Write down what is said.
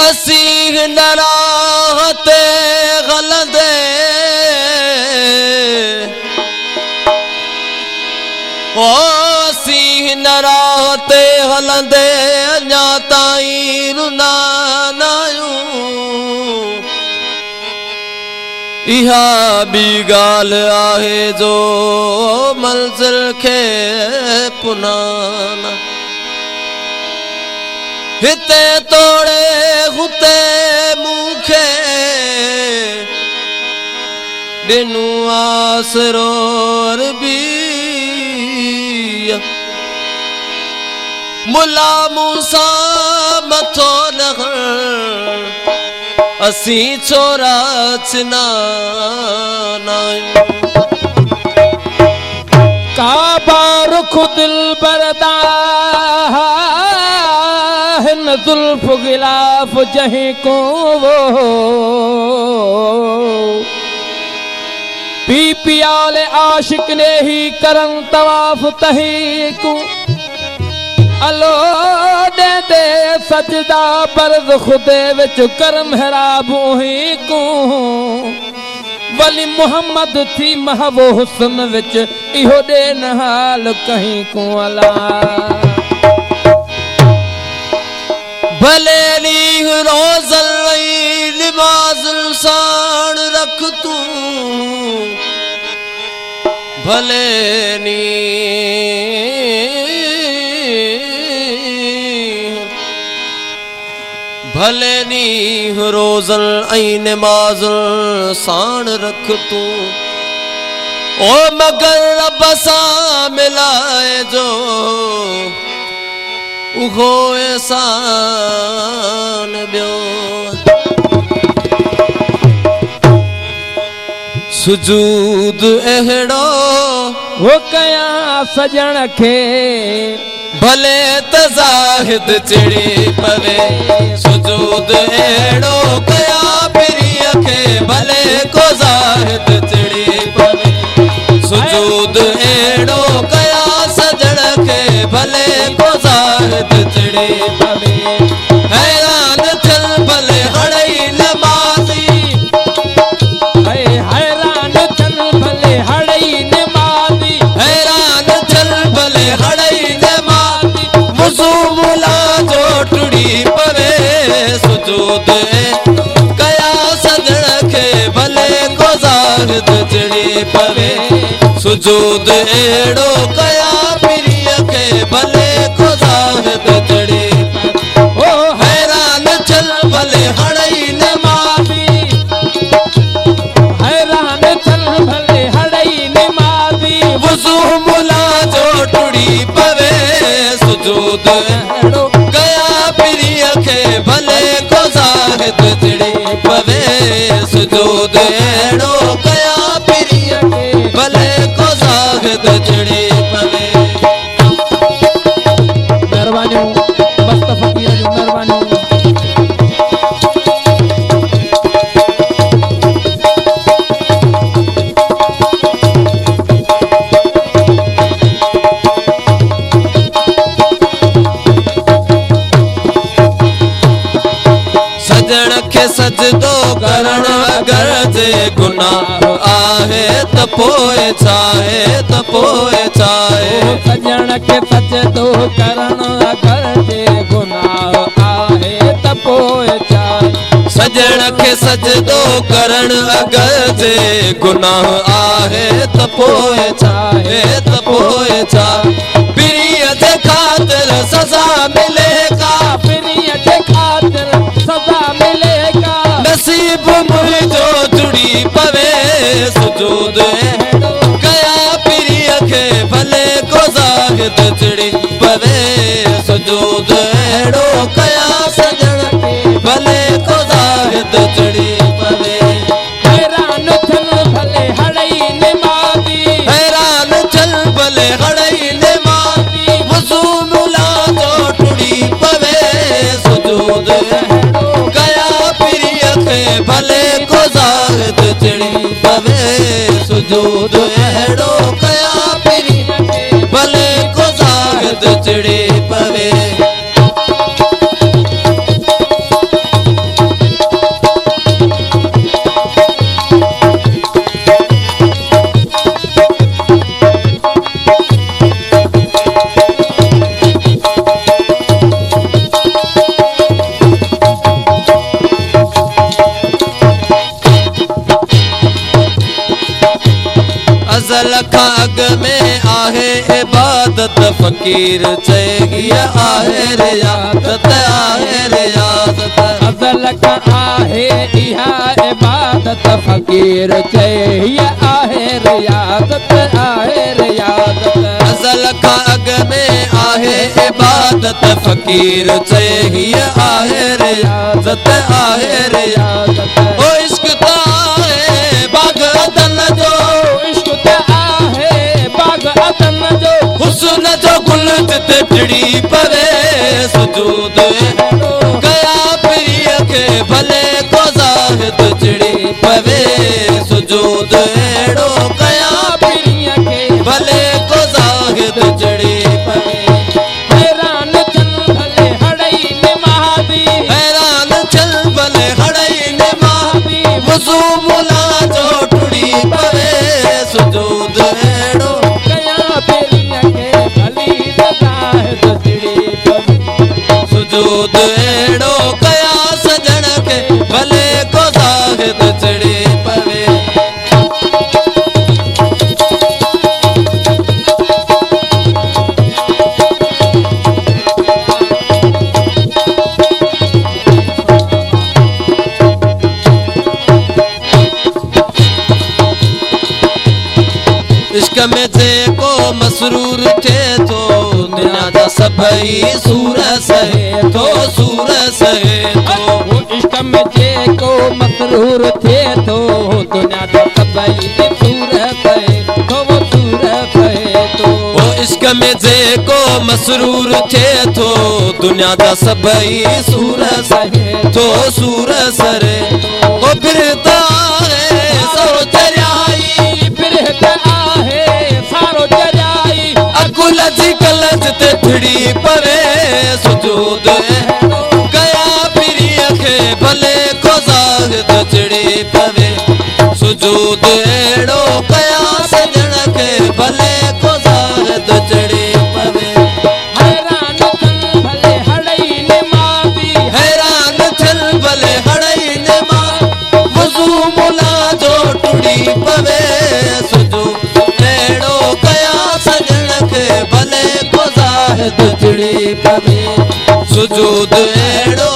असी नराह ते गलंदे असी नराह ते हलंदे अञा ताईं रुना नायूं इहा बि ॻाल्हि आहे जो मंज़िल खे पुनाना हिते तोड़े हुते मूंखे ॾिनो आसरो अरबी मुला मूसा मथो न असी छोरा चिना काबा रुख दिल बरदा हिन जुल्फ गिलाफ जहीं को वो पी पियाले आशिक ने ही करन तवाफ तही को अलो दे दे सजदा बरद खुदे विच कर महराब ही को वली मुहम्मद थी महबो हुस्न विच इहो दे न हाल कहीं को अला भले नी रोज़ल नमाज़ साण रख तू भले नी भले नी रोज़ल नमाज़ साण रख तू ओ मगर रब सां मिलाए जो उहो एहसान ॿियो सुजूद अहिड़ो वो कयां सजण खे भले त ज़ाहिद चिड़ी पवे सुजूद अहिड़ो कयां पिरीअ खे भले को ज़ाहिद चिड़ी पवे सुजूद अहिड़ो कयां सजण खे भले को ज़ाहिद चिड़ी पवे हैरान थियल भले हड़ई नमाज़ी हैरान थियल भले हड़ई नमाज़ी हैरान थियल भले हड़ई नमाज़ी वुज़ू मुला जो टुड़ी पवे सुजूद कयां सजण खे भले को ज़ाहिद चिड़ी पवे सुजूद अहिड़ो कयां पिरीअ खे भले को ज़ाहिद चिड़ी ओ हैरान थियल भले हड़ई नमाज़ी हैरान थियल भले हड़ई नमाज़ी वुज़ू मुला जो टुड़ी पवे सुजूद अहिड़ो कयां पिरीअ खे भले को ज़ाहिद चिड़ी पवे सुजूद अहिड़ो कयां पिरीअ खे भले को ज़ाहिद चिड़ी पवे महिरबानियूं मस्त फ़कीर जूं महिरबानियूं सजण खे सजदो करण अगर जे गुनाह आहे त पोइ छाहे त पोइ छाहे सजण खे सजदो करण अगर जे गुनाह आहे त पोइ छाहे सजण खे सजदो करण अगर जे गुनाह आहे त पोइ छाहे त पोइ छा पिरीअ जे ख़ातिर सज़ा मिले का पिरीअ जे ख़ातिर सज़ा मिले का नसीब मुंहिंजो जुड़ी पवे सुजूद कयां पिरीअ खे भले को ज़ाहिद चिड़ी पवे सुजूद अहिड़ो कयां सजण खे भले को ज़ाहिद चिड़ी पवे हैरान थियल भले हड़ई नमाज़ी हैरान थियल भले हड़ई नमाज़ी वुज़ू मुला जो टुड़ी पवे सुजूद कयां पिरीअ सुजूद अहिड़ो कया पीरीअ खे भले को ज़ाहिद चिड़ी पवे अज़ल खां अॻ में आहे इबादत फ़क़ीर चए हीअ आहे रियाज़त आहे रियाज़त अज़ल खां आहे इहा इबादत फ़क़ीर चए हीअ आहे रियाज़त आहे रियाज़त अज़ल खां अॻ में आहे इबादत फ़क़ीर चए हीअ आहे रियाज़त आहे रियाज़त ओ इश्क़ त आहे बाग़ अदन जो हुस्न जो गुल जिते टिड़ी पवे सुजूद कया पीरीअ खे भले को ज़ाहिद चिड़ी पवे सुजूद अहिड़ो कया पीरीअ खे भले को ज़ाहिद चिड़ी पवे हैरान चल भले हड़ई निमादी हैरान चल भले हड़ई निमादी वज़ू मुला जो टुड़ी पवे सुजूद अहिड़ो सुजूद अहिड़ो कया सजण खे भले को ज़ाहिद चिड़ी पवे इश्क में जेको मसरूर थिए थो दुनिया जा सभई सूर सहे थो सूर सहे थो इश्क में जेको मसरूर थिए थो दुनिया जा सभई सूर सहे थो वो सूर सहे थो ओ इश्क में जेको मसरूर थिए थो दुनिया जा सभई सूर सहे थो सूर सरे ओ फिरता है सो चरियाई फिरता आहे सारो चरियाई अकुल जी कलज ते थिड़ी पवे सुजूद कया पीरीअ खे भले को ज़ाहिद चिड़ी पवे सुजूद अहिड़ो कया सजण खे भले को ज़ाहिद चिड़ी पवे हैरान चल भले हड़ई निमादी हैरान थिल भले हड़ई निमादी वज़ू मुला जो टुड़ी पवे सुजूद अहिड़ो कया सजण खे भले को ज़ाहिद चिड़ी पवे सुजूद अहिड़ो